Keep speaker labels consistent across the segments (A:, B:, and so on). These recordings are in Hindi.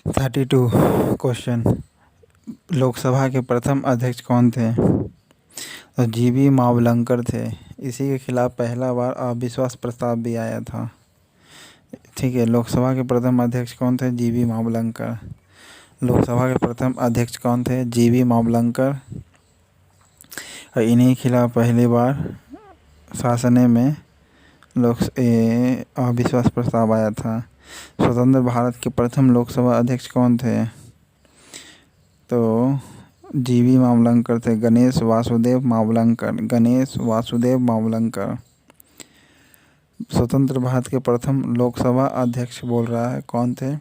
A: 32 क्वेश्चन। लोकसभा के प्रथम अध्यक्ष कौन थे? तो जीवी मावलंकर थे। इसी के खिलाफ पहला बार अविश्वास प्रस्ताव भी आया था। ठीक है, लोकसभा के प्रथम अध्यक्ष कौन थे? जीवी मावलंकर। लोकसभा के प्रथम अध्यक्ष कौन थे? जीवी मावलंकर। और इन्हीं के खिलाफ पहली बार शासन में अविश्वास प्रस्ताव आया था। स्वतंत्र भारत के प्रथम लोकसभा अध्यक्ष कौन थे? तो जीवी मावलंकर थे। गणेश वासुदेव मावलंकर। गणेश वासुदेव मावलंकर। स्वतंत्र भारत के प्रथम लोकसभा अध्यक्ष बोल रहा है, कौन थे?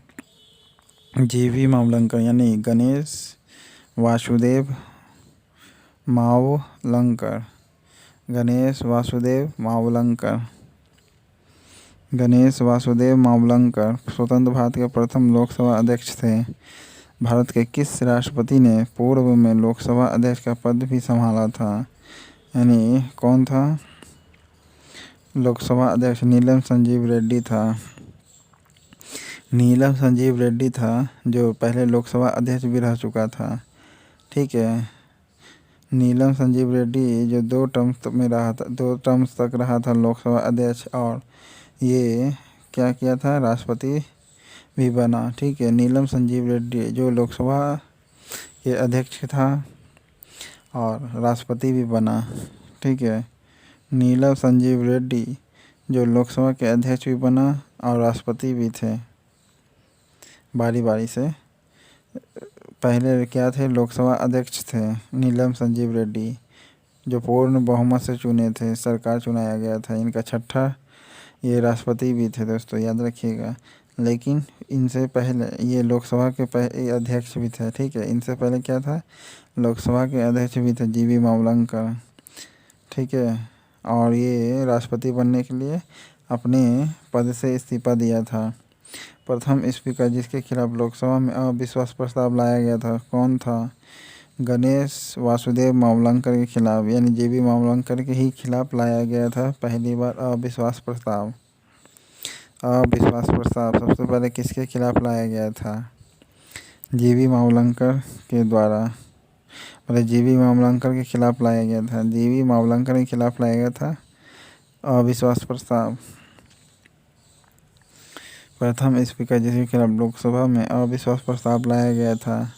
A: जीवी मावलंकर, यानी गणेश वासुदेव मावलंकर। गणेश वासुदेव मावलंकर। गणेश वासुदेव मावलंकर स्वतंत्र भारत के प्रथम लोकसभा अध्यक्ष थे। भारत के किस राष्ट्रपति ने पूर्व में लोकसभा अध्यक्ष का पद भी संभाला था? यानी कौन था लोकसभा अध्यक्ष? नीलम संजीव रेड्डी था। नीलम संजीव रेड्डी था, जो पहले लोकसभा अध्यक्ष भी रह चुका था। ठीक है, नीलम संजीव रेड्डी जो 2 टर्म्स में रहा था, 2 टर्म्स तक रहा था लोकसभा अध्यक्ष, और ये क्या किया था? राष्ट्रपति भी बना। ठीक है, नीलम संजीव रेड्डी जो लोकसभा के अध्यक्ष था और राष्ट्रपति भी बना। ठीक है, नीलम संजीव रेड्डी जो लोकसभा के अध्यक्ष भी बना और राष्ट्रपति भी थे, बारी बारी से। पहले क्या थे? लोकसभा अध्यक्ष थे नीलम संजीव रेड्डी, जो पूर्ण बहुमत से चुने थे, सरकार चुनाया गया था। इनका छठा ये राष्ट्रपति भी थे दोस्तों, याद रखिएगा। लेकिन इनसे पहले ये लोकसभा के अध्यक्ष भी थे। ठीक है, इनसे पहले क्या था? लोकसभा के अध्यक्ष भी थे जीवी मावलंकर। ठीक है, और ये राष्ट्रपति बनने के लिए अपने पद से इस्तीफा दिया था। प्रथम स्पीकर जिसके खिलाफ लोकसभा में अविश्वास प्रस्ताव लाया गया था, कौन था? गणेश वासुदेव मावलंकर के खिलाफ, यानी जीवी मावलंकर के ही खिलाफ लाया गया था पहली बार अविश्वास प्रस्ताव। अविश्वास प्रस्ताव सबसे पहले किसके खिलाफ लाया गया था? जीवी मावलंकर के द्वारा, मतलब जीवी मावलंकर के खिलाफ लाया गया था। जीवी मावलंकर के खिलाफ लाया गया था अविश्वास प्रस्ताव। प्रथम स्पीकर जिसके खिलाफ लोकसभा में अविश्वास प्रस्ताव लाया गया था,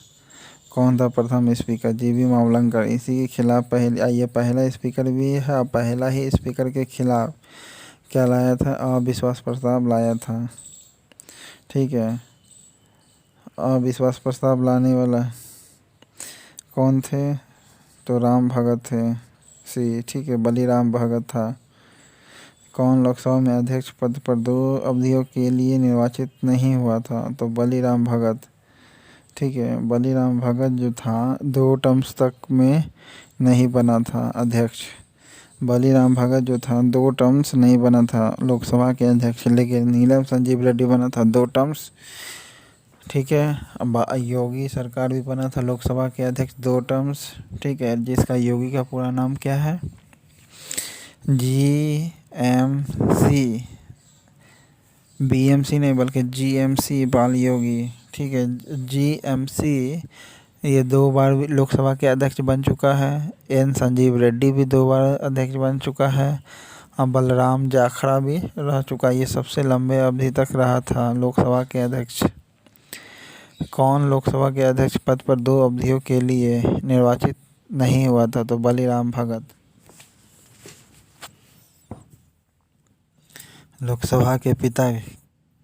A: कौन था प्रथम स्पीकर? जीवी मावलंकर। इसी के खिलाफ ये पहला स्पीकर भी है, पहला ही स्पीकर के खिलाफ क्या लाया था? अविश्वास प्रस्ताव लाया था। ठीक है, अविश्वास प्रस्ताव लाने वाला कौन थे? तो राम भगत थे। ठीक है, बलीराम भगत था। कौन लोकसभा में अध्यक्ष पद पर 2 अवधियों के लिए निर्वाचित नहीं हुआ था? तो बलीराम भगत। ठीक है, बलीराम भगत जो था 2 टर्म्स तक में नहीं बना था अध्यक्ष। बलीराम भगत जो था 2 टर्म्स नहीं बना था लोकसभा के अध्यक्ष, लेकिन नीलम संजीव रेड्डी बना था 2 टर्म्स। ठीक है, अब योगी सरकार भी बना था लोकसभा के अध्यक्ष 2 टर्म्स। ठीक है, जिसका योगी का पूरा नाम क्या है? GMC, BMC नहीं बल्कि GMC, बाल योगी। ठीक है, GMC ये 2 बार लोकसभा के अध्यक्ष बन चुका है। N संजीव रेड्डी भी 2 बार अध्यक्ष बन चुका है। अब बलराम जाखड़ा भी रह चुका है। ये सबसे लंबे अवधि तक रहा था लोकसभा के अध्यक्ष। कौन लोकसभा के अध्यक्ष पद पर 2 अवधियों के लिए निर्वाचित नहीं हुआ था? तो बलीराम भगत। लोकसभा के पिता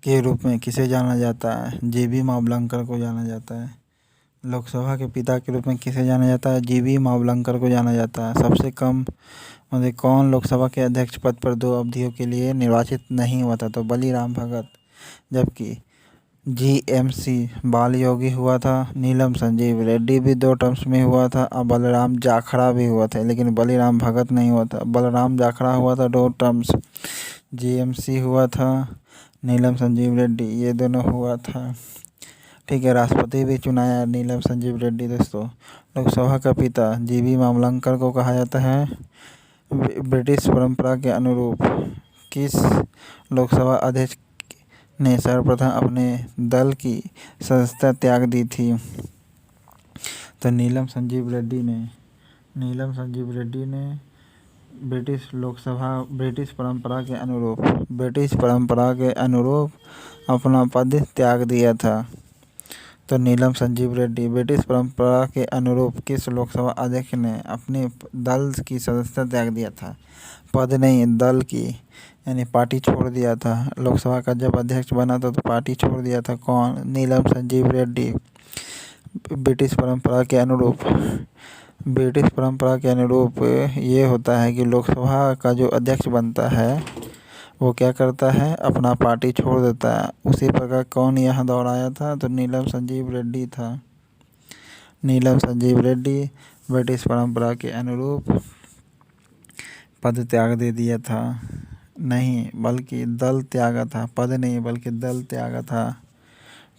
A: के रूप में किसे जाना जाता है? जीवी मावलंकर को जाना जाता है। लोकसभा के पिता के रूप में किसे जाना जाता है? जीवी मावलंकर को जाना जाता है। सबसे कम मतलब कौन लोकसभा के अध्यक्ष पद पर 2 अवधियों के लिए निर्वाचित नहीं हुआ था? तो बलीराम भगत। जबकि GMC बाल योगी हुआ था, नीलम संजीव रेड्डी भी 2 टर्म्स में हुआ था, और बलराम जाखड़ा भी हुआ था, लेकिन बलीराम भगत नहीं हुआ था। बलराम जाखड़ा हुआ था 2 टर्म्स, GMC हुआ था, नीलम संजीव रेड्डी ये दोनों हुआ था। ठीक है, राष्ट्रपति भी चुनाया नीलम संजीव रेड्डी दोस्तों। लोकसभा का पिता जीवी मावलंकर को कहा जाता है। ब्रिटिश परंपरा के अनुरूप किस लोकसभा अध्यक्ष ने सर्वप्रथम अपने दल की सदस्यता त्याग दी थी? तो नीलम संजीव रेड्डी ने ब्रिटिश परंपरा के अनुरूप अपना पद त्याग दिया था। तो नीलम संजीव रेड्डी ब्रिटिश परंपरा के अनुरूप किस लोकसभा अध्यक्ष ने अपने दल की सदस्यता त्याग दिया था? पद नहीं, दल की, यानी पार्टी छोड़ दिया था। लोकसभा का जब अध्यक्ष बना था तो पार्टी छोड़ दिया था। कौन? नीलम संजीव रेड्डी। ब्रिटिश परंपरा के अनुरूप ये होता है कि लोकसभा का जो अध्यक्ष बनता है वो क्या करता है? अपना पार्टी छोड़ देता है। उसी प्रकार कौन यहाँ दोहराया था? तो नीलम संजीव रेड्डी था। नीलम संजीव रेड्डी ब्रिटिश परंपरा के अनुरूप पद त्याग दे दिया था। नहीं, बल्कि दल त्यागा था। पद नहीं बल्कि दल त्यागा था।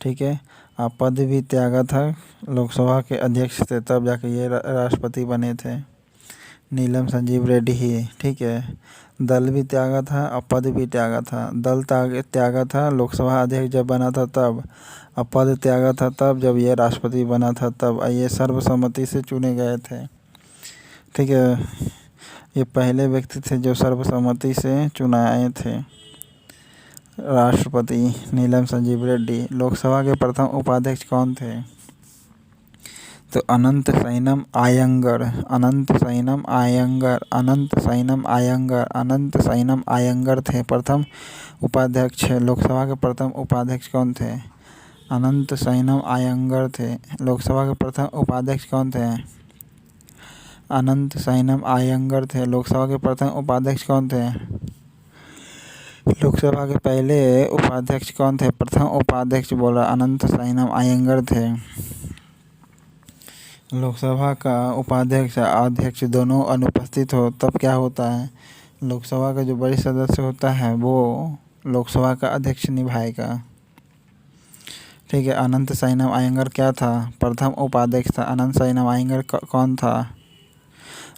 A: ठीक है, आप पद भी त्यागा था, लोकसभा के अध्यक्ष थे, तब जाके ये राष्ट्रपति बने थे नीलम संजीव रेड्डी ही। ठीक है, दल भी त्यागा था और पद भी त्यागा था। दल त्यागा था लोकसभा अध्यक्ष जब बना था तब, और पद त्यागा था तब जब ये राष्ट्रपति बना था तब। ये सर्वसम्मति से चुने गए थे। ठीक है, ये पहले व्यक्ति थे जो सर्वसम्मति से चुनाए थे राष्ट्रपति, नीलम संजीव रेड्डी। लोकसभा के प्रथम उपाध्यक्ष कौन थे? तो अनंत सैनम आयंगर थे प्रथम उपाध्यक्ष। लोकसभा के प्रथम उपाध्यक्ष कौन थे? अनंत सैनम आयंगर थे। लोकसभा के प्रथम उपाध्यक्ष कौन थे? अनंत सैनम आयंगर थे। लोकसभा के प्रथम उपाध्यक्ष कौन थे? लोकसभा के पहले उपाध्यक्ष कौन थे? प्रथम उपाध्यक्ष बोला अनंत सैनम आयंगर थे। लोकसभा का उपाध्यक्ष अध्यक्ष दोनों अनुपस्थित हो तब क्या होता है? लोकसभा का जो वरिष्ठ सदस्य होता है वो लोकसभा का अध्यक्ष निभाएगा। ठीक है, अनंत सैनम आयंगर क्या था? प्रथम उपाध्यक्ष था। अनंत सैनम आयंगर कौन था?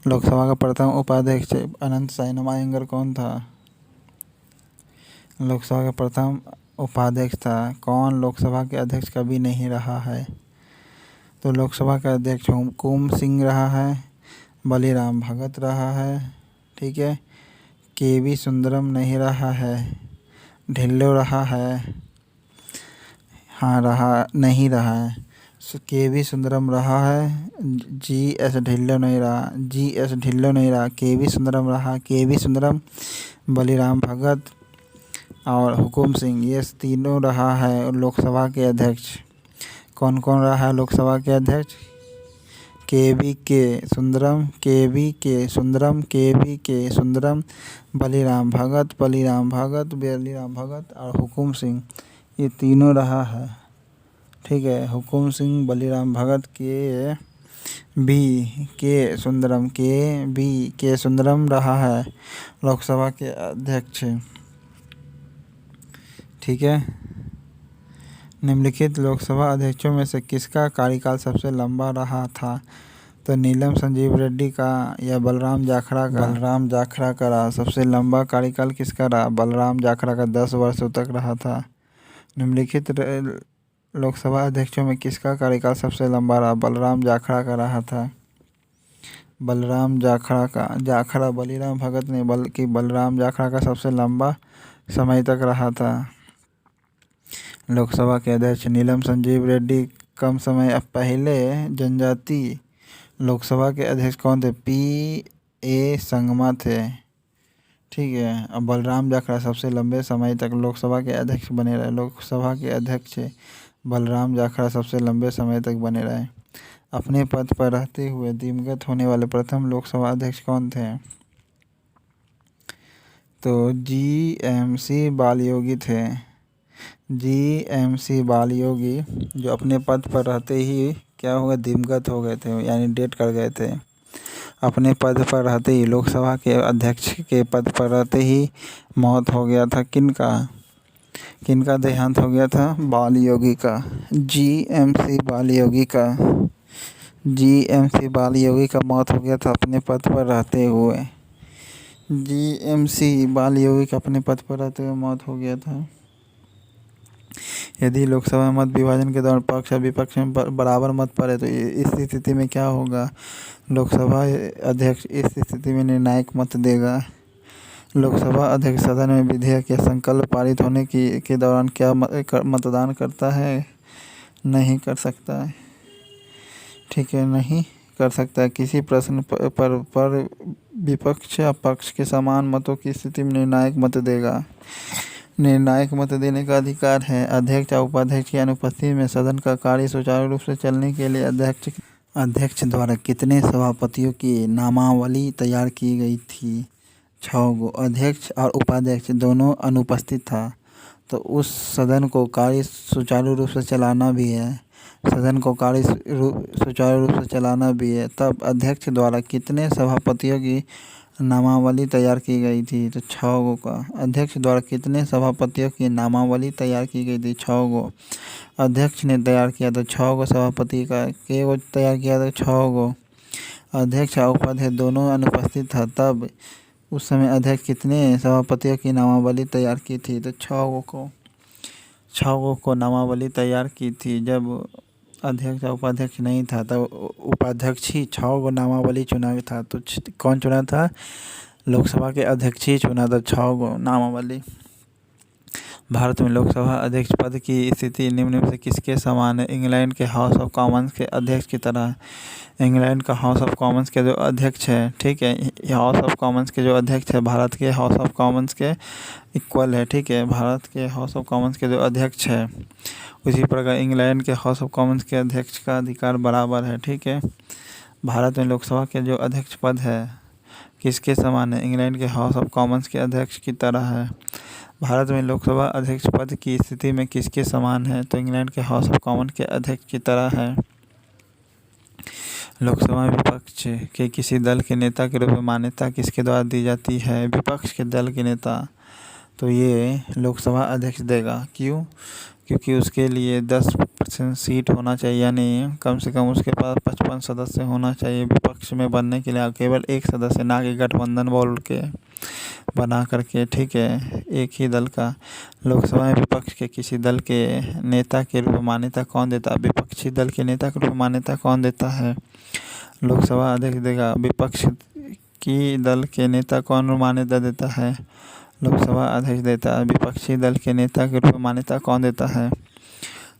A: लोकसभा का प्रथम उपाध्यक्ष अनंत सैनम आयंगर कौन था? लोकसभा का प्रथम उपाध्यक्ष था। कौन लोकसभा के अध्यक्ष कभी नहीं रहा है? तो लोकसभा का अध्यक्ष हुकुम सिंह रहा है, बलीराम भगत रहा है, ठीक है, के.वी. सुंदरम नहीं रहा है, ढिल्लो रहा है, नहीं रहा है, के.वी. सुंदरम रहा है, जी.एस. ढिल्लो नहीं रहा, के.वी. सुंदरम रहा, के.वी. सुंदरम, बलीराम भगत और हुकुम सिंह, ये तीनों रहा है लोकसभा के अध्यक्ष। कौन कौन रहा है लोकसभा के अध्यक्ष? के.वी. के सुंदरम, बलीराम भगत और हुकुम सिंह, ये तीनों रहा है। ठीक है, हुकुम सिंह, बलीराम भगत, के सुंदरम रहा है लोकसभा के अध्यक्ष। ठीक है, निम्नलिखित लोकसभा अध्यक्षों में से किसका कार्यकाल सबसे लंबा रहा था? तो नीलम संजीव रेड्डी का या बलराम जाखड़ा का? बलराम जाखड़ा का रहा। सबसे लंबा कार्यकाल किसका रहा? बलराम जाखड़ा का 10 वर्षों तक रहा था। निम्नलिखित लोकसभा अध्यक्षों में किसका कार्यकाल सबसे लंबा रहा? बलराम जाखड़ा का रहा था। बलराम जाखड़ा का, बलीराम भगत नहीं बल्कि बलराम जाखड़ा का सबसे लंबा समय तक रहा था। लोकसभा के अध्यक्ष नीलम संजीव रेड्डी कम समय पहले जनजाति लोकसभा के अध्यक्ष कौन थे? P.A. संगमा थे। ठीक है, अब बलराम जाखड़ा सबसे लंबे समय तक लोकसभा के अध्यक्ष बने रहे। लोकसभा के अध्यक्ष बलराम जाखड़ा सबसे लंबे समय तक बने रहे। अपने पद पर रहते हुए दिवंगत होने वाले प्रथम लोकसभा अध्यक्ष कौन थे? तो G.M.C. बालयोगी थे। G.M.C. बालयोगी जो अपने पद पर रहते ही क्या हो गए? दिवंगत हो गए थे, यानी डेथ कर गए थे। अपने पद पर रहते ही, लोकसभा के अध्यक्ष के पद पर रहते ही मौत हो गया था। किनका देहांत हो गया था? बालयोगी का, G.M.C. बालयोगी का मौत हो गया था अपने पद पर रहते हुए। G.M.C. बालयोगी का अपने पद पर रहते हुए मौत हो गया था। यदि लोकसभा में मत विभाजन के दौरान पक्ष और विपक्ष में बराबर मत पड़े तो इस स्थिति में क्या होगा? लोकसभा अध्यक्ष इस स्थिति में निर्णायक मत देगा। लोकसभा अध्यक्ष सदन में विधेयक या संकल्प पारित होने के दौरान क्या मतदान करता है? नहीं कर सकता है। ठीक है, नहीं कर सकता है। किसी प्रश्न पर विपक्ष या पक्ष के समान मतों की स्थिति में निर्णायक मत देगा। निर्णायक मत देने का अधिकार है। अध्यक्ष या उपाध्यक्ष की अनुपस्थिति में सदन का कार्य सुचारू रूप से चलने के लिए अध्यक्ष द्वारा कितने सभापतियों की नामावली तैयार की गई थी? 6 गो। अध्यक्ष और उपाध्यक्ष दोनों अनुपस्थित था तो उस सदन को कार्य सुचारू रूप से चलाना भी है। सदन को कार्य सुचारू रूप से चलाना भी है। तब अध्यक्ष द्वारा कितने सभापतियों की नामावली तैयार की गई थी? तो 6 गो का। अध्यक्ष द्वारा कितने सभापतियों की नामावली तैयार की गई थी? 6 गो। अध्यक्ष ने तैयार किया तो 6 गो सभापति का के तैयार किया तो 6 गो। अध्यक्ष और उपाध्यक्ष दोनों अनुपस्थित था तब उस समय अध्यक्ष कितने सभापतियों की नामावली तैयार की थी? तो 6 गो को नामावली तैयार की थी। जब अध्यक्ष और उपाध्यक्ष नहीं था तब उपाध्यक्ष ही 6 गो नामावली चुना था। तो कौन चुना था? लोकसभा के अध्यक्ष ही चुना था 6 गो नामावली। भारत में लोकसभा अध्यक्ष पद की स्थिति निम्न में से किसके समान है? इंग्लैंड के हाउस ऑफ कॉमन्स के अध्यक्ष की तरह। इंग्लैंड का हाउस ऑफ कॉमन्स के जो अध्यक्ष है, ठीक है, हाउस ऑफ कॉमन्स के जो अध्यक्ष है भारत के हाउस ऑफ कॉमन्स के इक्वल है। ठीक है, भारत के हाउस ऑफ कॉमन्स के जो अध्यक्ष है उसी प्रकार इंग्लैंड के हाउस ऑफ कॉमन्स के अध्यक्ष का अधिकार बराबर है। ठीक है, भारत में लोकसभा के जो अध्यक्ष पद है किसके समान है? इंग्लैंड के हाउस ऑफ कॉमन्स के अध्यक्ष की तरह है। भारत में लोकसभा अध्यक्ष पद की स्थिति में किसके समान है? तो इंग्लैंड के हाउस ऑफ कॉमन के अध्यक्ष की तरह है। लोकसभा में विपक्ष के किसी दल के नेता के रूप में मान्यता किसके द्वारा दी जाती है? विपक्ष के दल के नेता। तो ये लोकसभा अध्यक्ष देगा। क्यों? क्योंकि उसके लिए 10% सीट होना चाहिए, यानी कम से कम उसके पास 55 सदस्य होना चाहिए विपक्ष में बनने के लिए। केवल एक सदस्य, ना कि गठबंधन बोल के बना करके। ठीक है, एक ही दल का। लोकसभा में विपक्ष के किसी दल के नेता के रूप में मान्यता कौन देता है? विपक्षी दल के नेता के रूप में मान्यता कौन देता है? लोकसभा अध्यक्ष देगा। विपक्ष की दल के नेता कौन मान्यता देता है? लोकसभा अध्यक्ष देता है। विपक्षी दल के नेता के रूप में मान्यता कौन देता है?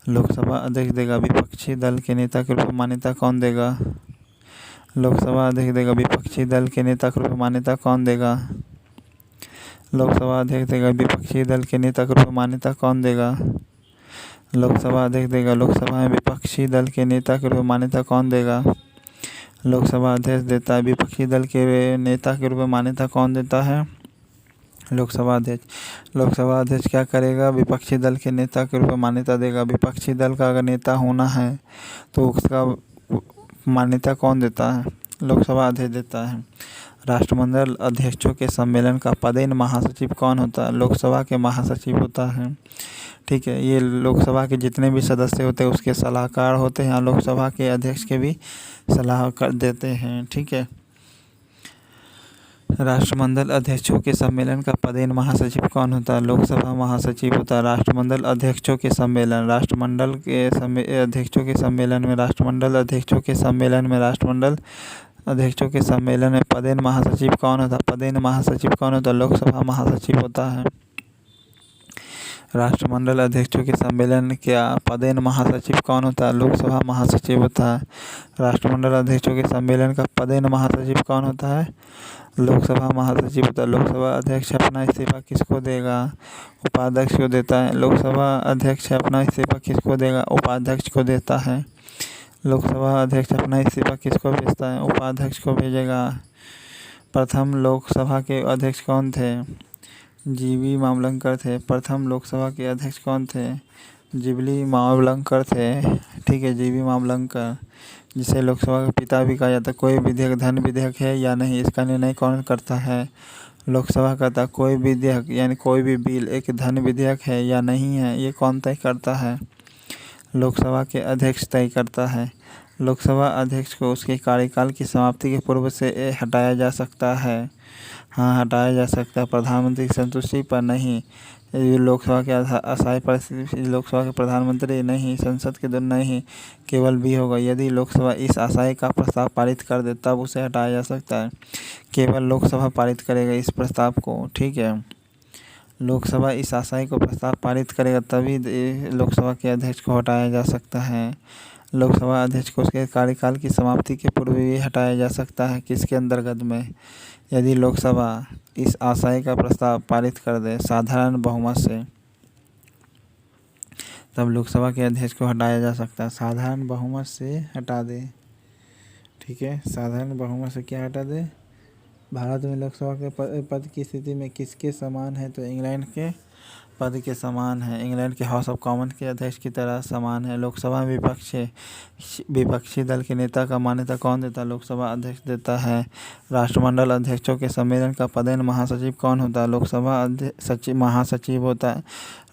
A: लोकसभा अध्यक्ष देगा। विपक्षी दल के नेता के रूप में मान्यता कौन देगा? लोकसभा अध्यक्ष देगा। विपक्षी दल के नेता के रूप में मान्यता कौन देगा? लोकसभा अध्यक्ष देगा। विपक्षी दल के नेता के रूप में मान्यता कौन देगा? लोकसभा अध्यक्ष देगा। लोकसभा में विपक्षी दल के नेता के रूप में मान्यता कौन देगा? लोकसभा अध्यक्ष देता है। विपक्षी दल के नेता के रूप में मान्यता कौन देता है? लोकसभा अध्यक्ष। लोकसभा अध्यक्ष क्या करेगा? विपक्षी दल के नेता के रूप में मान्यता देगा। विपक्षी दल का अगर नेता होना है तो उसका मान्यता कौन देता है? लोकसभा अध्यक्ष देता है। राष्ट्रमंडल अध्यक्षों के सम्मेलन का पदेन महासचिव कौन होता है? लोकसभा के महासचिव होता है। ठीक है, ये लोकसभा के जितने भी सदस्य होते हैं उसके सलाहकार होते हैं। लोकसभा के अध्यक्ष के भी सलाह कर देते हैं। ठीक है, राष्ट्रमंडल अध्यक्षों के सम्मेलन का पदेन महासचिव कौन होता है? लोकसभा महासचिव होता है। राष्ट्रमंडल अध्यक्षों के सम्मेलन, राष्ट्रमंडल के अध्यक्षों के सम्मेलन में राष्ट्रमंडल अध्यक्षों के सम्मेलन में राष्ट्रमंडल अध्यक्षों के सम्मेलन में पदेन महासचिव कौन होता है? पदेन महासचिव कौन होता है? लोकसभा महासचिव होता है। राष्ट्रमंडल अध्यक्षों के सम्मेलन क्या पदेन महासचिव कौन होता है? लोकसभा महासचिव होता है। राष्ट्रमंडल अध्यक्षों के सम्मेलन का पदेन महासचिव कौन होता है? लोकसभा महासचिव होता है। लोकसभा अध्यक्ष अपना इस्तीफा किसको देगा? उपाध्यक्ष को देता है। लोकसभा अध्यक्ष अपना इस्तीफा किसको देगा? उपाध्यक्ष को देता है। लोकसभा अध्यक्ष अपना इस्तीफा किसको भेजता है? उपाध्यक्ष को भेजेगा। प्रथम लोकसभा के अध्यक्ष कौन थे? जीवी मावलंकर थे। प्रथम लोकसभा के अध्यक्ष कौन थे? जीवी मावलंकर थे। ठीक है, जीवी मावलंकर, जिसे लोकसभा का पिता भी कहा जाता है। कोई विधेयक धन विधेयक है या नहीं, इसका निर्णय कौन करता है? लोकसभा करता। कोई विधेयक यानी कोई भी बिल एक धन विधेयक है या नहीं है, ये कौन तय करता है? लोकसभा के अध्यक्ष तय करता है। लोकसभा अध्यक्ष को उसके कार्यकाल की समाप्ति के पूर्व से हटाया जा सकता है। हाँ, हटाया जा सकता है, प्रधानमंत्री की संतुष्टि पर नहीं। ये लोकसभा के अस्थायी परिस्थिति लोकसभा के प्रधानमंत्री नहीं, संसद के दोनों नहीं, केवल भी होगा। यदि लोकसभा इस आशय का प्रस्ताव पारित कर दे तब उसे हटाया जा सकता है। केवल लोकसभा पारित करेगा इस प्रस्ताव को, ठीक है। लोकसभा इस आशय को प्रस्ताव पारित करेगा तभी लोकसभा के अध्यक्ष को हटाया जा सकता है। लोकसभा अध्यक्ष को उसके कार्यकाल की समाप्ति के पूर्व भी हटाया जा सकता है। किसके अंतर्गत में? यदि लोकसभा इस आशय का प्रस्ताव पारित कर दे साधारण बहुमत से, तब लोकसभा के अध्यक्ष को हटाया जा सकता है। साधारण बहुमत से हटा दे, ठीक है। साधारण बहुमत से क्या हटा दे? भारत में लोकसभा के पद की स्थिति में किसके समान है? तो इंग्लैंड के पद के समान है। इंग्लैंड के हाउस ऑफ कॉमन के अध्यक्ष की तरह समान है। लोकसभा में विपक्षी दल के नेता का मान्यता कौन देता है? लोकसभा अध्यक्ष देता है। राष्ट्रमंडल अध्यक्षों के सम्मेलन का पदेन महासचिव कौन होता है? लोकसभा सचिव महासचिव होता है।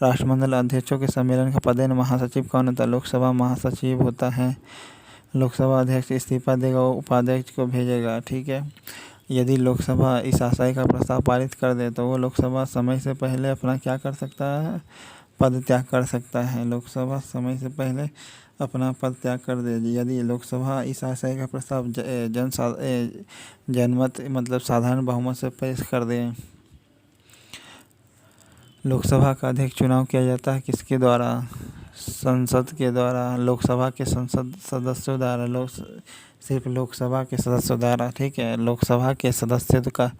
A: राष्ट्रमंडल अध्यक्षों के सम्मेलन का पदेन महासचिव कौन होता है? लोकसभा महासचिव होता है। लोकसभा अध्यक्ष इस्तीफा देगा, उपाध्यक्ष को भेजेगा, ठीक है। यदि लोकसभा इस आशय का प्रस्ताव पारित कर दे तो वो लोकसभा समय से पहले अपना क्या कर सकता है? पद त्याग कर सकता है। लोकसभा समय से पहले अपना पद त्याग कर दे यदि लोकसभा इस आशय का प्रस्ताव जनमत मतलब साधारण बहुमत से पेश कर दे। लोकसभा का अध्यक्ष चुनाव किया जाता है किसके द्वारा? संसद के द्वारा। लोकसभा के संसद सदस्यों द्वारा। सिर्फ लोकसभा के सदस्यों द्वारा, ठीक है। लोकसभा के सदस्यों का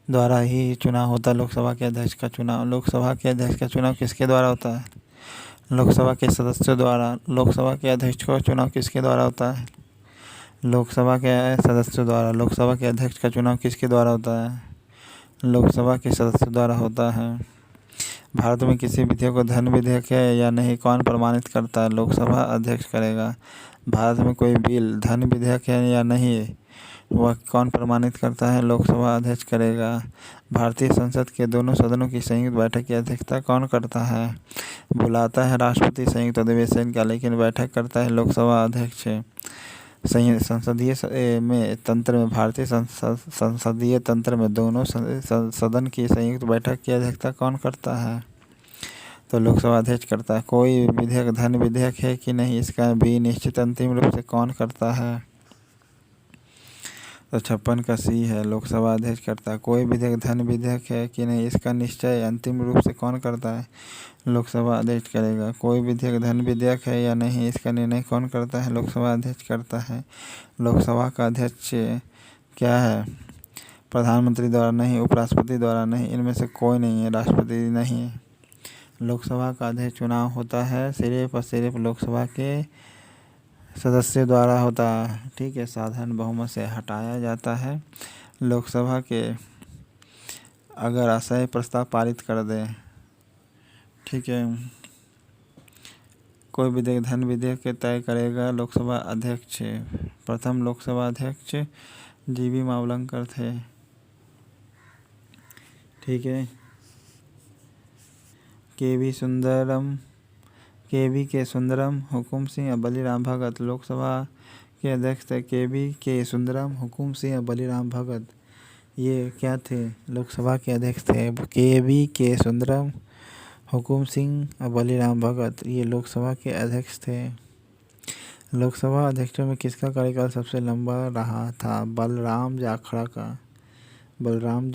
A: द्वारा ही चुनाव होता है। लोकसभा के अध्यक्ष का चुनाव। लोकसभा के अध्यक्ष का चुनाव किसके द्वारा होता है? लोकसभा के सदस्यों द्वारा। लोकसभा के अध्यक्ष का चुनाव किसके द्वारा होता है? लोकसभा के सदस्यों द्वारा। लोकसभा के अध्यक्ष का चुनाव किसके द्वारा होता है? लोकसभा के सदस्यों द्वारा होता है। भारत में किसी विधेयक को धन विधेयक है या नहीं कौन प्रमाणित करता है? लोकसभा अध्यक्ष करेगा। भारत में कोई बिल धन विधेयक है या नहीं वह कौन प्रमाणित करता है? लोकसभा अध्यक्ष करेगा। भारतीय संसद के दोनों सदनों की संयुक्त बैठक की अध्यक्षता कौन करता है? बुलाता है राष्ट्रपति संयुक्त अधिवेशन का, लेकिन बैठक करता है लोकसभा अध्यक्ष। संसदीय में तंत्र में भारतीय संसदीय तंत्र में दोनों सदन की संयुक्त बैठक की अध्यक्षता कौन करता है? तो लोकसभा अध्यक्ष करता है। कोई विधेयक धन विधेयक है कि नहीं इसका भी निश्चित अंतिम रूप से कौन करता है? तो 56 का सी है, लोकसभा अध्यक्ष करता है। कोई विधेयक धन विधेयक है कि नहीं इसका निश्चय अंतिम रूप से कौन करता है? लोकसभा अध्यक्ष करेगा। कोई विधेयक धन विधेयक है या नहीं इसका निर्णय कौन करता है? लोकसभा अध्यक्ष करता है। लोकसभा का अध्यक्ष क्या है? प्रधानमंत्री द्वारा नहीं, उपराष्ट्रपति द्वारा नहीं, इनमें से कोई नहीं है, राष्ट्रपति नहीं है। लोकसभा का अध्यक्ष चुनाव होता है सिर्फ और सिर्फ लोकसभा के सदस्य द्वारा होता है, ठीक है। साधारण बहुमत से हटाया जाता है। लोकसभा के अगर आशय प्रस्ताव पारित कर दे, ठीक है, कोई विधेयक धन विधेयक के तय करेगा लोकसभा अध्यक्ष। प्रथम लोकसभा अध्यक्ष जीवी मावलंकर थे, ठीक है। के सुंदरम, हुकुम सिंह और बलीराम भगत लोकसभा के अध्यक्ष थे। के सुंदरम, हुकुम सिंह और बलीराम भगत ये क्या थे? लोकसभा के अध्यक्ष थे। के सुंदरम, हुकुम सिंह और बलीराम भगत ये लोकसभा के अध्यक्ष थे। लोकसभा अध्यक्षों में किसका कार्यकाल सबसे लंबा रहा था? बलराम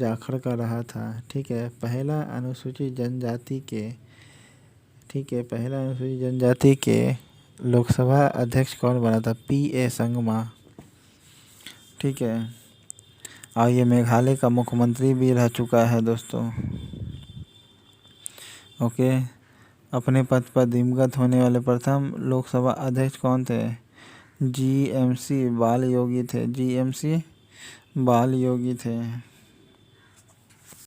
A: जाखड़ का रहा था, ठीक है। पहला अनुसूचित जनजाति के लोकसभा अध्यक्ष कौन बना था? P.A. संगमा, ठीक है। और ये मेघालय का मुख्यमंत्री भी रह चुका है दोस्तों, ओके। अपने पद पर दिवंगत होने वाले प्रथम लोकसभा अध्यक्ष कौन थे? GMC बाल योगी थे।